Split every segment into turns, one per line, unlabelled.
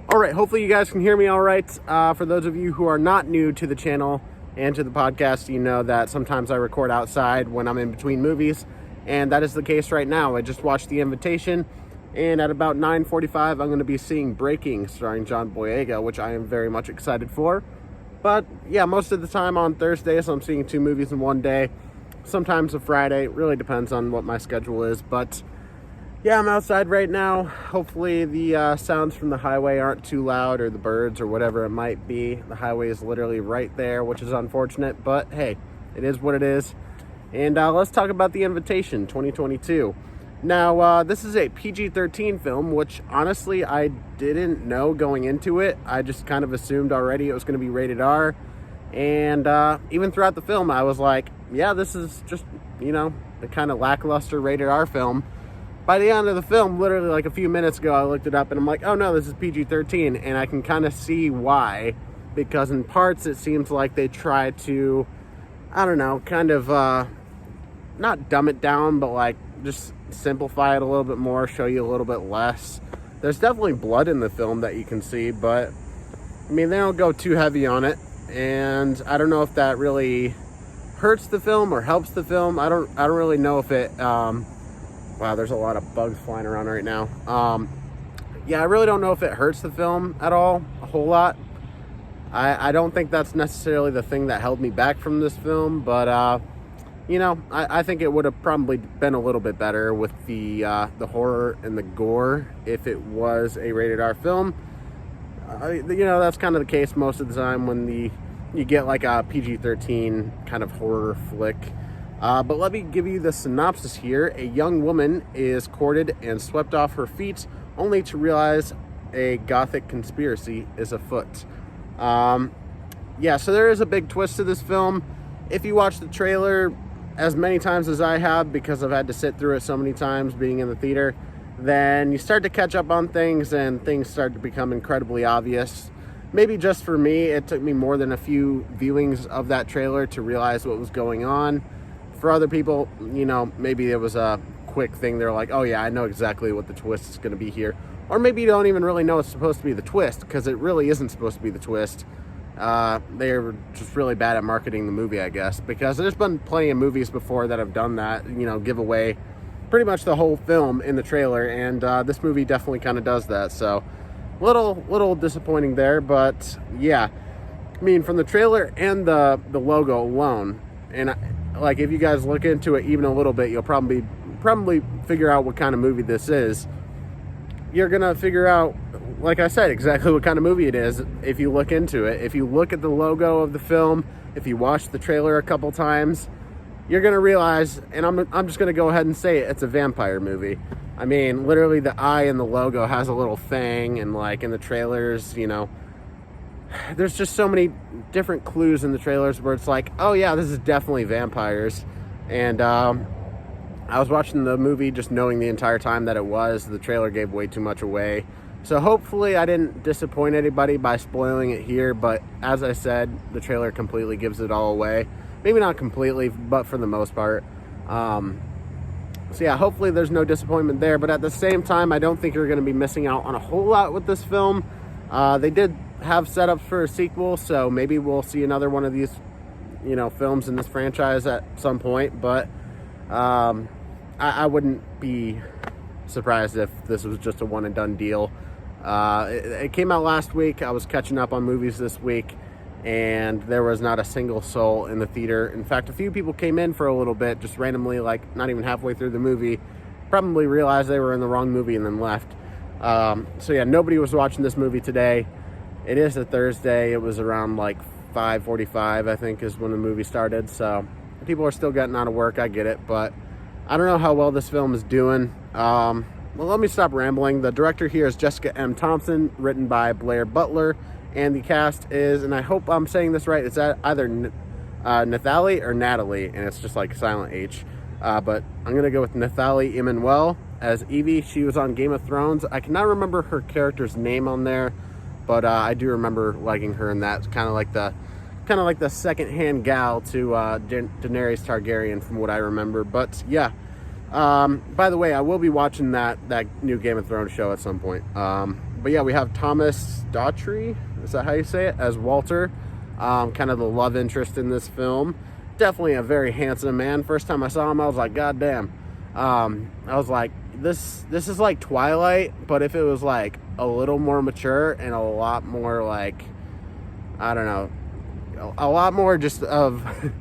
All right, hopefully you guys can hear me all right. For those of you who are not new to the channel and to the podcast, you know that sometimes I record outside when I'm in between movies, and that is the case right now. I just watched The Invitation, and at about 9:45, I'm going to be seeing Breaking, starring John Boyega, which I am very much excited for. But yeah, most of the time on Thursdays, I'm seeing 2 movies in one day. Sometimes a Friday. It really depends on what my schedule is, but yeah, I'm outside right now. Hopefully the sounds from the highway aren't too loud, or the birds, or whatever it might be. The highway is literally right there, which is unfortunate, but hey, it is what it is. And let's talk about The Invitation 2022. Now, this is a PG-13 film, which honestly I didn't know going into it. I just kind of assumed already it was going to be rated R. And even throughout the film, I was like, yeah, this is just, a kind of lackluster rated R film. By the end of the film, literally like a few minutes ago, I looked it up and I'm like, oh no, this is PG-13. And I can kind of see why. Because in parts, it seems like they try to, kind of, not dumb it down, but like just simplify it a little bit more, show you a little bit less. There's definitely blood in the film that you can see, but they don't go too heavy on it. And I don't know if that really hurts the film or helps the film. I don't really know if it, wow, there's a lot of bugs flying around right now. Yeah, I really don't know if it hurts the film at all, a whole lot. I don't think that's necessarily the thing that held me back from this film, but, I think it would have probably been a little bit better with the horror and the gore if it was a rated R film. That's kind of the case most of the time when you get like a PG-13 kind of horror flick. But let me give you the synopsis here. A young woman is courted and swept off her feet, only to realize a gothic conspiracy is afoot. Yeah, so there is a big twist to this film. If you watch the trailer as many times as I have, because I've had to sit through it so many times being in the theater, then you start to catch up on things and things start to become incredibly obvious. Maybe just for me, it took me more than a few viewings of that trailer to realize what was going on. For other people, maybe it was a quick thing. They're like, oh yeah, I know exactly what the twist is going to be here. Or maybe you don't even really know it's supposed to be the twist, because it really isn't supposed to be the twist. They're just really bad at marketing the movie, I guess, because there's been plenty of movies before that have done that, give away pretty much the whole film in the trailer, and this movie definitely kind of does that. So little disappointing there, but yeah, from the trailer and the logo alone, and like if you guys look into it even a little bit, you'll probably figure out what kind of movie this is. You're gonna figure out, like I said, exactly what kind of movie it is if you look into it. If you look at the logo of the film, if you watch the trailer a couple times, you're gonna realize, and I'm just gonna go ahead and say it, it's a vampire movie. Literally the eye in the logo has a little thing, and like in the trailers, there's just so many different clues in the trailers where it's like, oh yeah, this is definitely vampires. And I was watching the movie just knowing the entire time that it was. The trailer gave way too much away. So hopefully I didn't disappoint anybody by spoiling it here, but as I said, the trailer completely gives it all away. Maybe not completely, but for the most part. So yeah, hopefully there's no disappointment there, but at the same time, I don't think you're going to be missing out on a whole lot with this film. They did have setups for a sequel, so maybe we'll see another one of these, films in this franchise at some point, but I wouldn't be surprised if this was just a one and done deal. It came out last week. I was catching up on movies this week, and there was not a single soul in the theater. In fact, a few people came in for a little bit, just randomly, like not even halfway through the movie, probably realized they were in the wrong movie and then left. So yeah, nobody was watching this movie today. It is a Thursday. It was around like 5:45, I think, is when the movie started. So people are still getting out of work. I get it, but I don't know how well this film is doing. Well, let me stop rambling. The director here is Jessica M. Thompson, written by Blair Butler, and the cast is, and I hope I'm saying this right, it's either Nathalie or Natalie, and it's just like silent H. But I'm going to go with Nathalie Emmanuel as Evie. She was on Game of Thrones. I cannot remember her character's name on there, but I do remember liking her in that. It's kind of like the second-hand gal to Daenerys Targaryen from what I remember. But yeah, by the way, I will be watching that new Game of Thrones show at some point. But yeah, we have Thomas Daughtry, is that how you say it, as Walter, kind of the love interest in this film. Definitely a very handsome man. First time I saw him, I was like, God damn. I was like, this is like Twilight, but if it was like a little more mature and a lot more like, I don't know, a lot more just of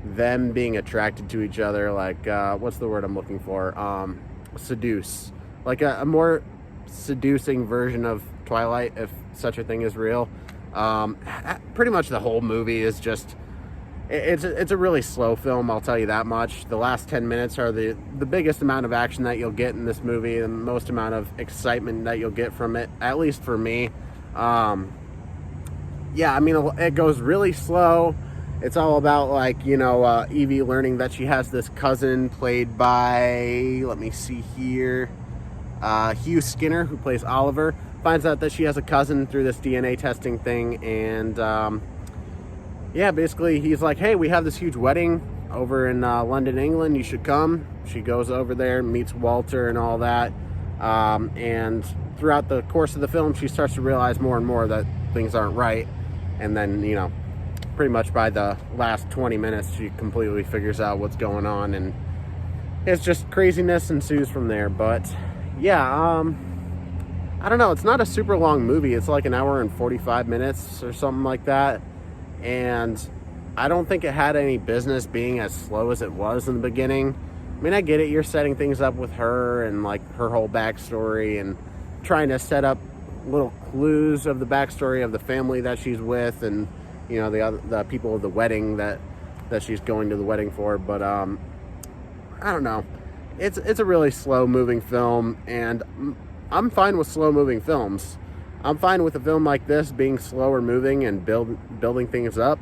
them being attracted to each other, like, what's the word I'm looking for? Seduce. Like a more seducing version of Twilight, if such a thing is real. Pretty much the whole movie is just, it's a really slow film, I'll tell you that much. The last 10 minutes are the biggest amount of action that you'll get in this movie, and the most amount of excitement that you'll get from it, at least for me. Yeah, I mean, it goes really slow. It's all about, like, you know, Evie learning that she has this cousin played by, let me see here, Hugh Skinner, who plays Oliver. Finds out that she has a cousin through this DNA testing thing, and yeah, basically he's like, hey, we have this huge wedding over in London, England, you should come. She goes over there, meets Walter and all that, and throughout the course of the film, she starts to realize more and more that things aren't right. And then, you know, pretty much by the last 20 minutes, she completely figures out what's going on, and it's just craziness ensues from there. But yeah, I don't know, it's not a super long movie. It's like an hour and 45 minutes or something like that, and I don't think it had any business being as slow as it was in the beginning. I mean, I get it, you're setting things up with her and like her whole backstory and trying to set up little clues of the backstory of the family that she's with, and you know, the people of the wedding that she's going to the wedding for. But I don't know, it's a really slow moving film, and I'm fine with slow moving films. I'm fine with a film like this being slower moving and building things up.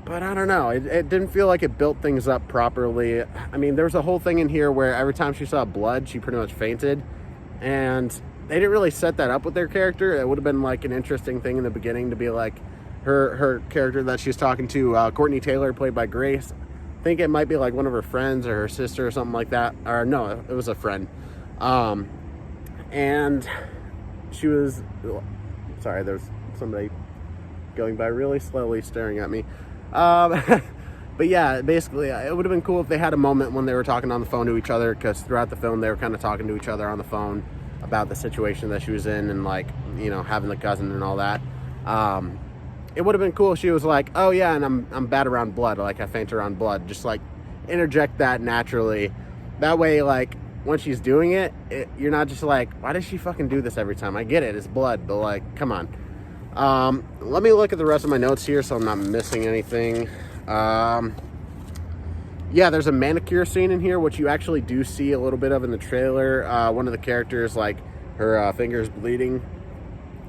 But I don't know, it didn't feel like it built things up properly. I mean, there was a whole thing in here where every time she saw blood, she pretty much fainted, and they didn't really set that up with their character. It would have been like an interesting thing in the beginning to be like her character that she's talking to, Courtney Taylor, played by Grace. I think it might be like one of her friends or her sister or something like that. Or no, it was a friend. And she was, sorry, there's somebody going by really slowly staring at me. But yeah, basically, it would have been cool if they had a moment when they were talking on the phone to each other, because throughout the film, they were kind of talking to each other on the phone about the situation that she was in, and like, you know, having the cousin and all that. It would have been cool if she was like, oh yeah, and I'm bad around blood, like I faint around blood. Just like interject that naturally. That way, like, when she's doing it, you're not just like, why does she fucking do this every time? I get it, it's blood, but like, come on. Let me look at the rest of my notes here so I'm not missing anything. Yeah, there's a manicure scene in here, which you actually do see a little bit of in the trailer. One of the characters, like, her finger's bleeding,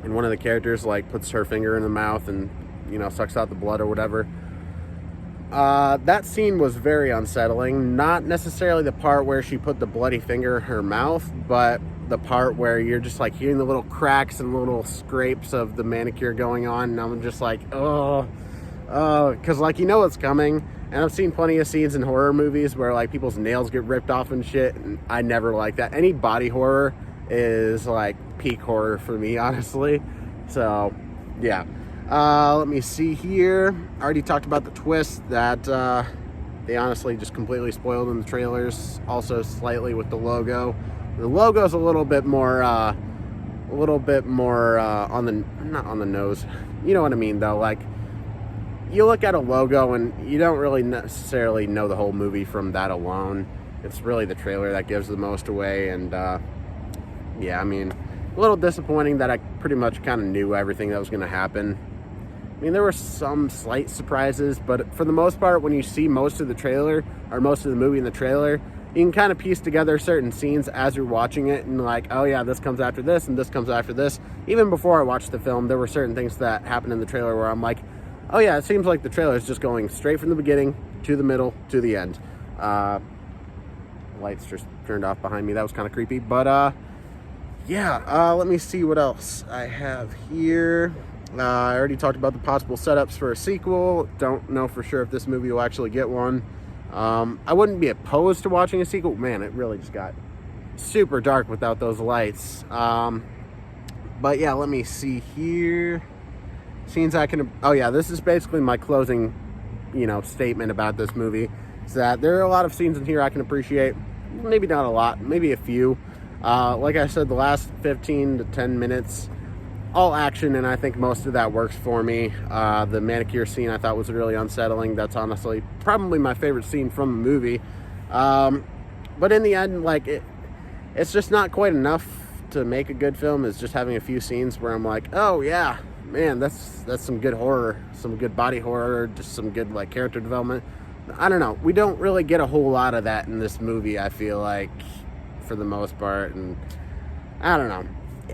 and one of the characters, like, puts her finger in the mouth and, you know, sucks out the blood or whatever. That scene was very unsettling. Not necessarily the part where she put the bloody finger in her mouth, but the part where you're just like hearing the little cracks and little scrapes of the manicure going on, and I'm just like, oh, because like, you know what's coming. And I've seen plenty of scenes in horror movies where like people's nails get ripped off and shit, and I never like that. Any body horror is like peak horror for me, honestly. So yeah. Let me see here. I already talked about the twist that they honestly just completely spoiled in the trailers. Also slightly with the logo. The logo's a little bit more on the, not on the nose. You know what I mean though. Like, you look at a logo and you don't really necessarily know the whole movie from that alone. It's really the trailer that gives the most away. And yeah, I mean, a little disappointing that I pretty much kind of knew everything that was going to happen. I mean, there were some slight surprises, but for the most part, when you see most of the trailer, or most of the movie in the trailer, you can kind of piece together certain scenes as you're watching it, and like, oh yeah, this comes after this, and this comes after this. Even before I watched the film, there were certain things that happened in the trailer where I'm like, oh yeah, it seems like the trailer is just going straight from the beginning to the middle to the end. Lights just turned off behind me. That was kind of creepy, but yeah, let me see what else I have here. I already talked about the possible setups for a sequel. Don't know for sure if this movie will actually get one. I wouldn't be opposed to watching a sequel. Man, it really just got super dark without those lights. But yeah, let me see here. Scenes I can... Oh yeah, this is basically my closing, statement about this movie. Is that there are a lot of scenes in here I can appreciate. Maybe not a lot, maybe a few. Like I said, the last 15 to 10 minutes, all action, and I think most of that works for me. The manicure scene I thought was really unsettling. That's honestly probably my favorite scene from the movie. But in the end, it's just not quite enough to make a good film. Is just having a few scenes where I'm like, oh yeah, man, that's some good horror, some good body horror, just some good character development. I don't know. We don't really get a whole lot of that in this movie, I feel like, for the most part. And I don't know.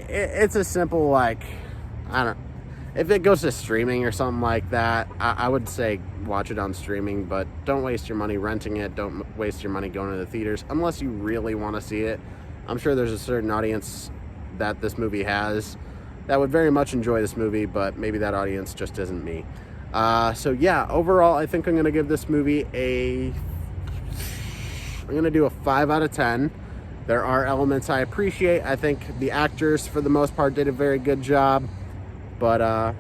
It's a simple, if it goes to streaming or something like that, I would say watch it on streaming, but don't waste your money renting it. Don't waste your money going to the theaters unless you really want to see it. I'm sure there's a certain audience that this movie has that would very much enjoy this movie, but maybe that audience just isn't me. So yeah, overall, I think I'm going to give this movie I'm going to do a 5 out of 10. There are elements I appreciate. I think the actors, for the most part, did a very good job. But,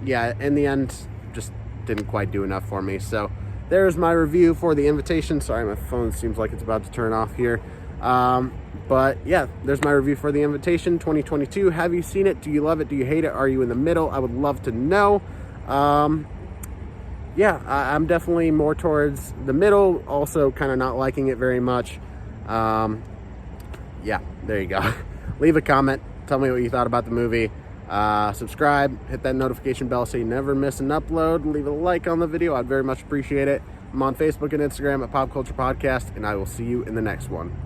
yeah, in the end, just didn't quite do enough for me. So there's my review for The Invitation. Sorry, my phone seems like it's about to turn off here. But, yeah, there's my review for The Invitation 2022. Have you seen it? Do you love it? Do you hate it? Are you in the middle? I would love to know. Yeah, I'm definitely more towards the middle. Also kind of not liking it very much. Yeah, there you go. Leave a comment. Tell me what you thought about the movie. Subscribe, hit that notification bell so you never miss an upload. Leave a like on the video. I'd very much appreciate it. I'm on Facebook and Instagram at Pop Culture Podcast, and I will see you in the next one.